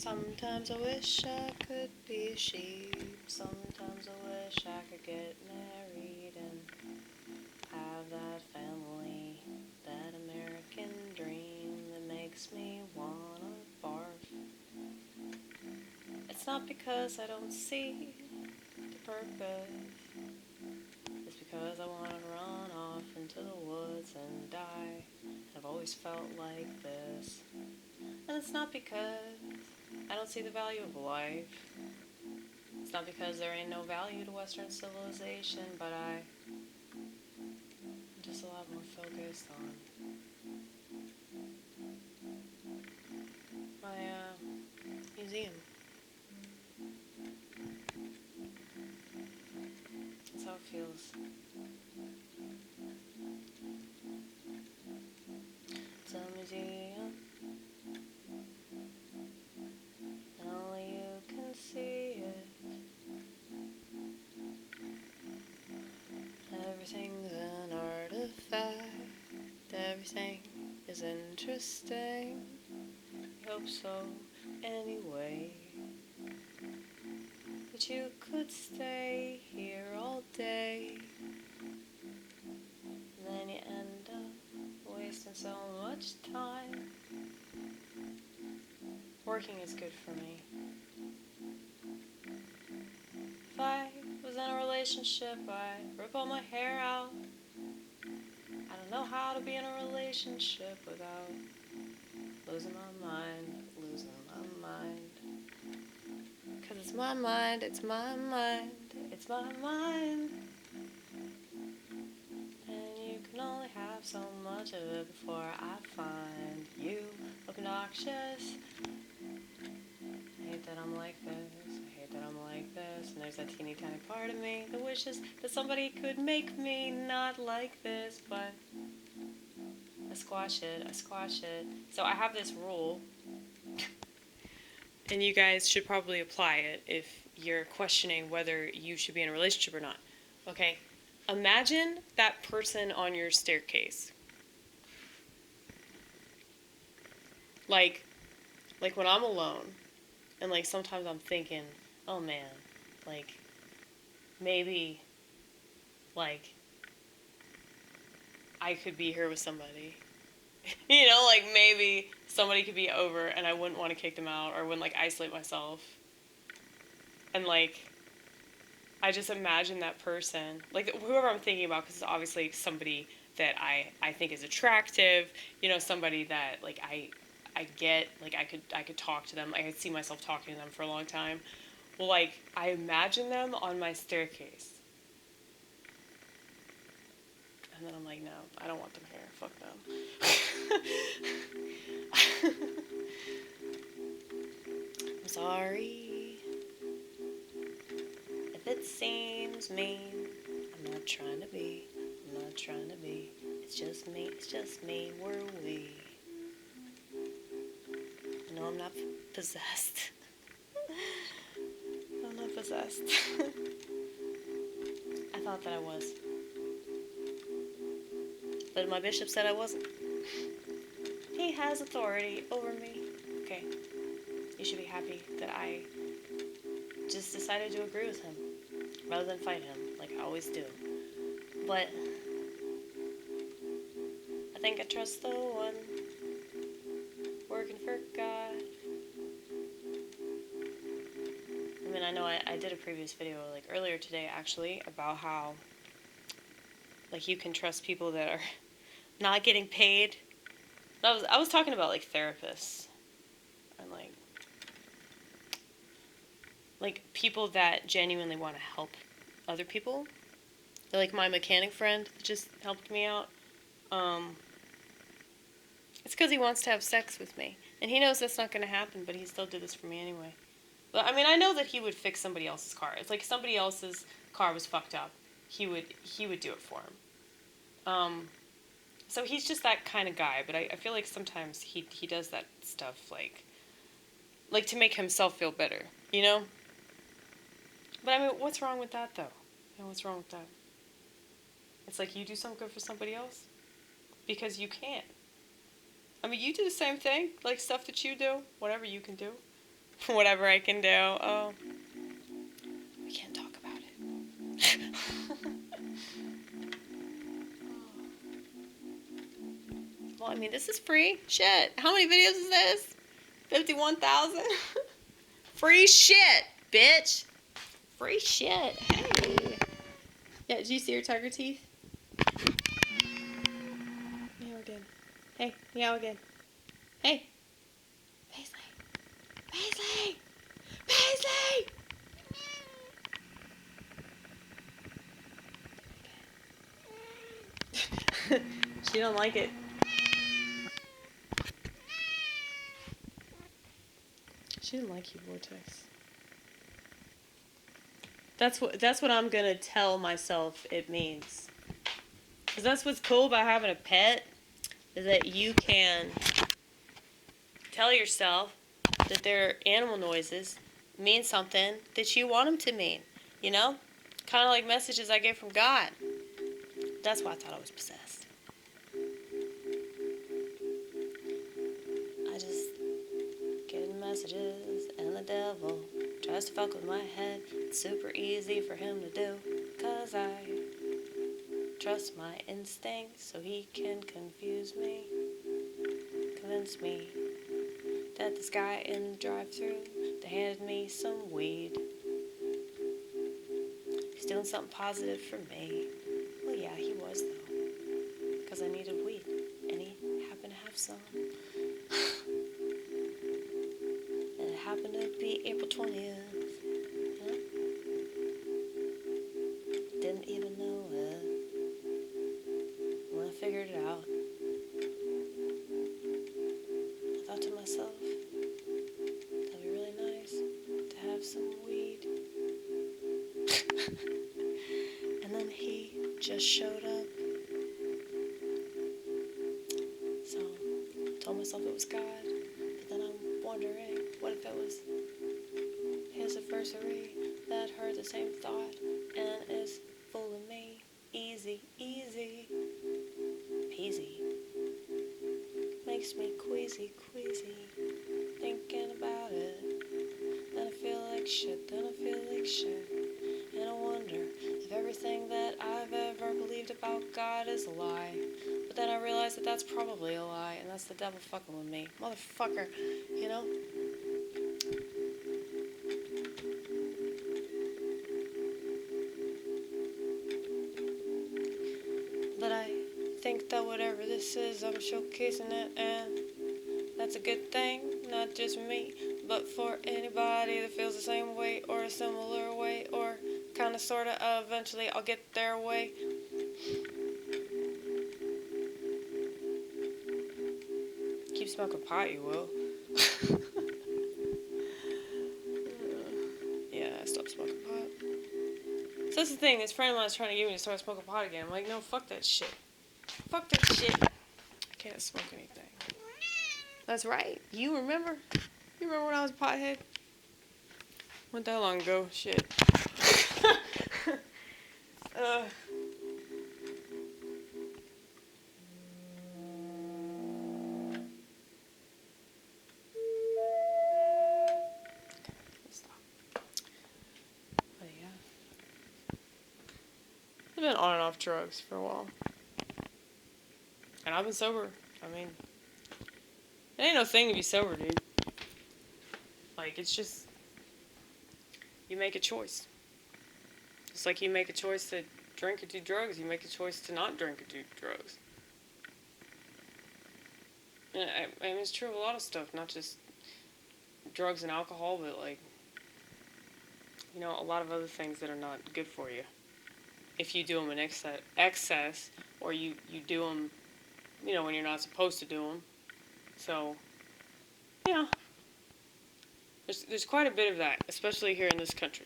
Sometimes I wish I could be a sheep. Sometimes I wish I could get married and have that family, that American dream that makes me wanna barf. It's not because I don't see the purpose. It's because I wanna run off into the woods and die. I've always felt like this. And it's not because I don't see the value of life. It's not because there ain't no value to Western civilization, but I'm just a lot more focused on my museum. That's how it feels. It's a museum, and only you can see it. Everything's an artifact, everything is interesting. I hope so, anyway. But you could stay here all day, and then you end up wasting so much time. Working is good for me. If I was in a relationship, I'd rip all my hair out. I don't know how to be in a relationship without losing my mind, losing my mind. 'Cause it's my mind, it's my mind, it's my mind. And you can only have so much of it before I find you obnoxious. I hate that I'm like this, I hate that I'm like this. And there's that teeny tiny part of me that wishes that somebody could make me not like this, but I squash it. So I have this rule, and you guys should probably apply it if you're questioning whether you should be in a relationship or not. Okay? Imagine that person on your staircase. Like when I'm alone, and like sometimes I'm thinking, oh man, like maybe like I could be here with somebody. You know, like maybe somebody could be over and I wouldn't want to kick them out, or I wouldn't like isolate myself. And like I just imagine that person, like whoever I'm thinking about, because it's obviously somebody that I think is attractive, you know, somebody that like I get, like I could talk to them, I could see myself talking to them for a long time. Well, like I imagine them on my staircase, and then I'm like, no, I don't want them here. Fuck them. I'm sorry if it seems mean. I'm not trying to be. I'm not trying to be. It's just me. It's just me. We're we. No, I'm not possessed. I'm not possessed. I thought that I was. But my bishop said I wasn't. He has authority over me. Okay. You should be happy that I just decided to agree with him rather than fight him like I always do. But I think I trust the one working for God. I mean, I know I did a previous video like earlier today actually about how like you can trust people that are not getting paid. I was talking about like therapists and like people that genuinely want to help other people. Like my mechanic friend that just helped me out. It's because he wants to have sex with me, and he knows that's not going to happen, but he still did this for me anyway. But I mean, I know that he would fix somebody else's car. It's like if somebody else's car was fucked up, he would do it for him. So he's just that kind of guy. But I feel like sometimes he does that stuff like to make himself feel better, you know. But I mean, what's wrong with that though? You know, what's wrong with that? It's like you do something good for somebody else because you can't. I mean, you do the same thing, like stuff that you do, whatever you can do. Whatever I can do. Oh, we can't talk about it. Well, I mean, this is free. Shit. How many videos is this? 51,000? Free shit, bitch. Free shit. Hey. Yeah, did you see your tiger teeth? Meow again. Hey, meow again. Hey. Paisley. Paisley. Paisley. She don't like it. She didn't like you, Vortex. That's what I'm gonna tell myself it means. Cause that's what's cool about having a pet, is that you can tell yourself that their animal noises mean something that you want them to mean. You know, kind of like messages I get from God. That's why I thought I was possessed. I just get messages, and the devil tries to fuck with my head. It's super easy for him to do, 'cause I trust my instincts, so he can confuse me, convince me that this guy in the drive-thru that handed me some weed, he's doing something positive for me. Well, yeah, he was, though, because I needed weed, and he happened to have some. And it happened to be April 20th. Huh? Didn't even know it when I figured it out. I thought to myself, that'd be really nice to have some weed. And then he just showed up. So I told myself it was God, but then I'm wondering, what if it was his adversary that heard the same thought and is fooling me? Easy, easy, peasy. Makes me queasy, queasy, thinking about it. Then I feel like shit, then I feel like shit. And I wonder if everything that I've ever believed about God is a lie. But then I realize that that's probably a lie, and that's the devil fucking with me. Motherfucker, you know? But I think that whatever this is, I'm showcasing it, and that's a good thing, not just for me, but for anybody that feels the same way or a similar way, or kind of, sort of, eventually I'll get their way. Keep smoking pot, you will. Yeah, I stopped smoking pot. So that's the thing, this friend of mine is trying to get me to start smoking pot again. I'm like, no, fuck that shit. Fuck that shit. I can't smoke anything. That's right. You remember? You remember when I was a pothead? Wasn't that long ago. Shit. uh. But yeah. I've been on and off drugs for a while. And I've been sober. I mean, it ain't no thing to be sober, dude. Like, it's just, you make a choice. It's like you make a choice to drink or do drugs. You make a choice to not drink or do drugs. And I mean, it's true of a lot of stuff, not just drugs and alcohol, but, like, you know, a lot of other things that are not good for you. If you do them in excess, or you do them, you know, when you're not supposed to do them. So, yeah. There's quite a bit of that, especially here in this country.